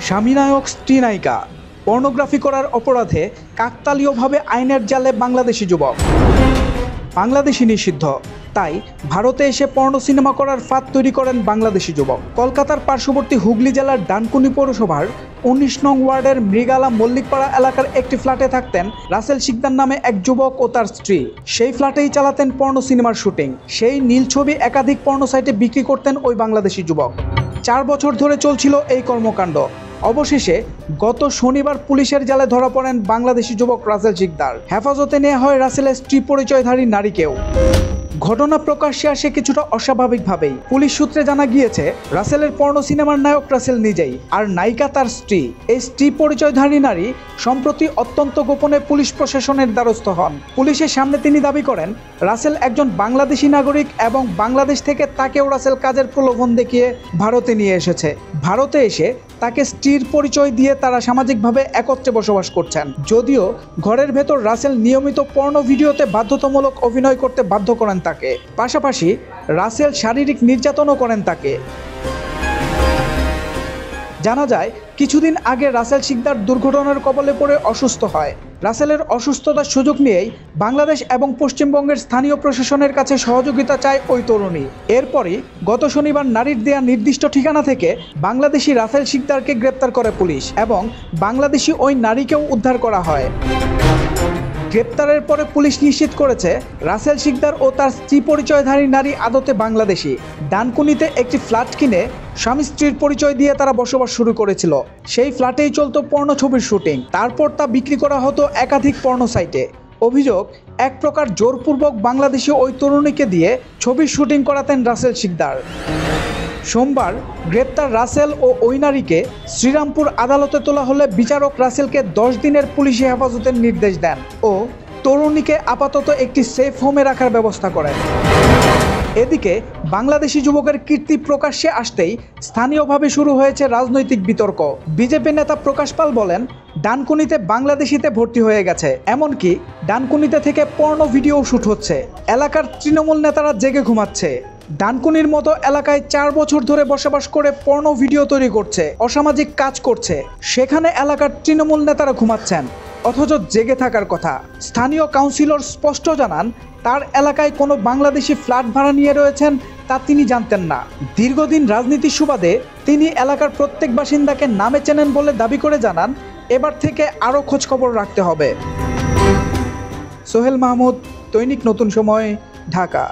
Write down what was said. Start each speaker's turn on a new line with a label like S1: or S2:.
S1: স্বামীনায়ক স্ত্রী নায়িকা পর্নোগ্রাফি করার অপরাধে কাকতালীয়ভাবে আইনের জালে বাংলাদেশি যুবক। বাংলাদেশি নিষিদ্ধ, তাই ভারতে এসে পর্নো সিনেমা করার ফাঁদ তৈরি করেন বাংলাদেশি যুবক। কলকাতার পার্শ্ববর্তী হুগলি জেলার ডানকুনি পৌরসভার ১৯ নং ওয়ার্ডের মৃগালা মল্লিকপাড়া এলাকার একটি ফ্ল্যাটে থাকতেন রাসেল শিকদার নামে এক যুবক ও তার স্ত্রী। সেই ফ্ল্যাটেই চালাতেন পর্নো সিনেমার শুটিং। সেই নীল ছবি একাধিক পর্নো সাইটে বিক্রি করতেন ওই বাংলাদেশি যুবক। ৪ বছর ধরে চলছিল এই কর্মকাণ্ড। অবশেষে গত শনিবার পুলিশের জালে ধরা পড়েন বাংলাদেশি যুবক রাসেল শিকদার। হেফাজতে নেওয়া হয় রাসেলের স্ত্রী পরিচয়ধারী নারীকেও। ঘটনা প্রকাশ্যে আসে কিছুটা অস্বাভাবিকভাবেই। পুলিশ সূত্রে জানা গিয়েছে, রাসেলের পর্নো সিনেমার নায়ক রাসেল নিজেই, আর নায়িকা তার স্ত্রী। এই স্ত্রী পরিচয়ধারী নারী সম্প্রতি অত্যন্ত গোপনে পুলিশ প্রশাসনের দ্বারস্থ হন। পুলিশের সামনে তিনি দাবি করেন, রাসেল একজন বাংলাদেশি নাগরিক এবং বাংলাদেশ থেকে তাকেও রাসেল কাজের প্রলোভন দেখিয়ে ভারতে নিয়ে এসেছে। ভারতে এসে তাকে স্ত্রীর পরিচয় দিয়ে তারা সামাজিকভাবে একত্রে বসবাস করছেন। যদিও ঘরের ভেতর রাসেল নিয়মিত পর্নো ভিডিওতে বাধ্যতামূলক অভিনয় করতে বাধ্য করেন তাকে। পাশাপাশি রাসেল শারীরিক নির্যাতনও করেন তাকে। জানা যায়, কিছুদিন আগে রাসেল শিকদার দুর্ঘটনার কবলে পড়ে অসুস্থ হয়। রাসেলের অসুস্থতার সুযোগ নিয়েই বাংলাদেশ এবং পশ্চিমবঙ্গের স্থানীয় প্রশাসনের কাছে সহযোগিতা চায় ওই তরুণী। এরপরই গত শনিবার নারীর দেয়া নির্দিষ্ট ঠিকানা থেকে বাংলাদেশি রাসেল শিকদারকে গ্রেপ্তার করে পুলিশ এবং বাংলাদেশি ওই নারীকেও উদ্ধার করা হয়। গ্রেপ্তারের পরে পুলিশ নিশ্চিত করেছে, রাসেল শিকদার ও তার স্ত্রী পরিচয়ধারী নারী আদতে বাংলাদেশি। ডানকুনিতে একটি ফ্ল্যাট কিনে স্বামী স্ত্রীর পরিচয় দিয়ে তারা বসবাস শুরু করেছিল। সেই ফ্ল্যাটেই চলতো পর্নো ছবির শুটিং। তারপর তা বিক্রি করা হতো একাধিক পর্নো সাইটে। অভিযোগ, এক প্রকার জোরপূর্বক বাংলাদেশি ওই তরুণীকে দিয়ে ছবির শুটিং করাতেন রাসেল শিকদার। সোমবার গ্রেপ্তার রাসেল ও ওই নারীকে শ্রীরামপুর আদালতে তোলা হলে বিচারক রাসেলকে 10 দিনের পুলিশি হেফাজতের নির্দেশ দেন ও তরুণীকে আপাতত একটি সেফ হোমে রাখার ব্যবস্থা করেন। এদিকে বাংলাদেশি যুবকের কীর্তি প্রকাশ্যে আসতেই স্থানীয়ভাবে শুরু হয়েছে রাজনৈতিক বিতর্ক। বিজেপি নেতা প্রকাশ পাল বলেন, ডানকুনিতে বাংলাদেশিতে ভর্তি হয়ে গেছে, এমনকি ডানকুনিতে থেকে পর্নো ভিডিও শ্যুট হচ্ছে। এলাকার তৃণমূল নেতারা জেগে ঘুমাচ্ছে। ডানকুনির মতো এলাকায় 4 বছর ধরে বসবাস করে পর্নো ভিডিও তৈরি করছে, অসামাজিক কাজ করছে। সেখানে এলাকার তৃণমূল নেতারা ঘুমাচ্ছেন, অথচ জেগে থাকার কথা। স্থানীয় কাউন্সিলর স্পষ্ট জানান, তার এলাকায় কোনো বাংলাদেশি ফ্ল্যাট ভাড়া নিয়ে রয়েছেন তা তিনি জানতেন না। দীর্ঘদিন রাজনীতির সুবাদে তিনি এলাকার প্রত্যেক বাসিন্দাকে নামে চেনেন বলে দাবি করে জানান, এবার থেকে আরও খোঁজখবর রাখতে হবে। সোহেল মাহমুদ, দৈনিক নতুন সময়, ঢাকা।